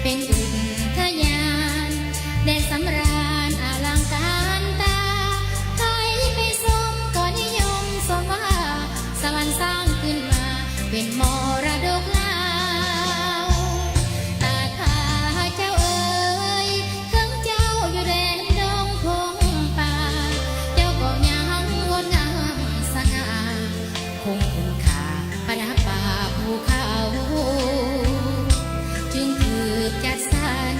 เป็นอุทยานแดนสำราญอลังการตาใครไปชมก็นิยมสมว่าสวรรค์สร้างขึ้นมาเป็นมรดกลาวตาข้าเจ้าเอ๋ยถึงเจ้าอยู่แดนดงพงป่าเจ้าก็ยังงดงามสง่าคงคุณค่าประดับป่าภูเขาจึงถูกจัดสรร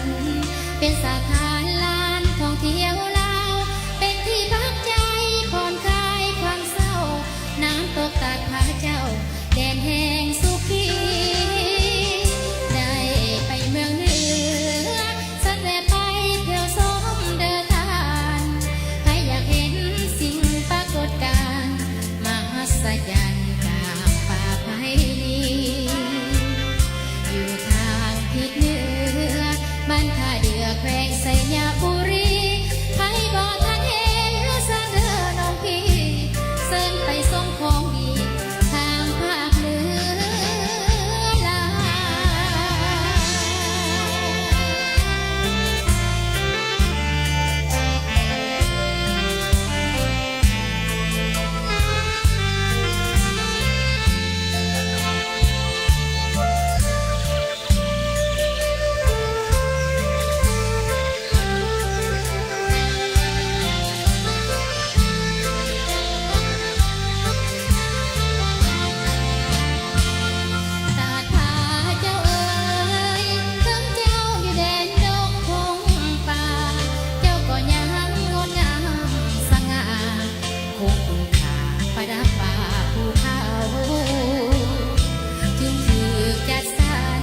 เป็นสถานลานท่องเที่ยวลาวเป็นที่พักใจผ่อนคลายความเศร้าน้ำตกตาดพาเจ้าแดนแห่งสุขีได้ไปเมืองเหนือสันแวะไปเที่ยวชมเดินทางใครอยากเห็นสิ่งปรากฏการณ์มหัศจรรย์จากป่าไผ่ลีอยู่ทางทิศเหนือบ้านท่าเดือแขวงไสยบุรีใครบ่ทันเห็นเสิร์ชเด้อน้องพี่เสิร์ชไปส่งของดีทางภาคเหนือลาวตาดพาเจ้าเอ๋ยถึงเจ้าอยู่แดนดงพงป่าเจ้าก็ยังงดงามสง่าคงคุณค่าประดับป่าภูเขาจึงถูกจัดสรร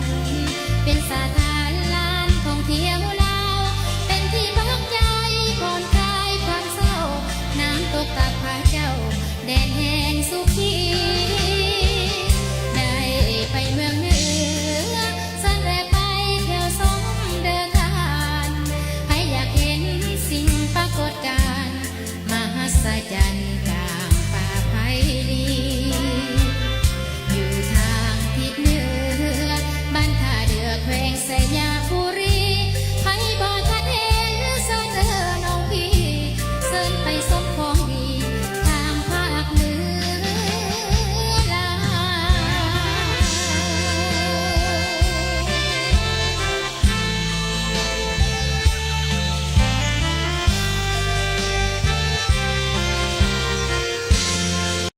เป็นสถานลานท่องเที่ยวลาวเป็นที่พักใจผ่อนคลายความเศร้าน้ำตกตาดพาเจ้าแดนแห่งสุขีได้ไปเมืองเหนือสันแวะไปเที่ยวชมเดินทางใครอยากเห็นสิ่งปรากฏการณ์มหัศจรรย์กลางป่าไผ่ลีอยู่ทางทิศเหนือบ้านท่าเดือแขวงไสย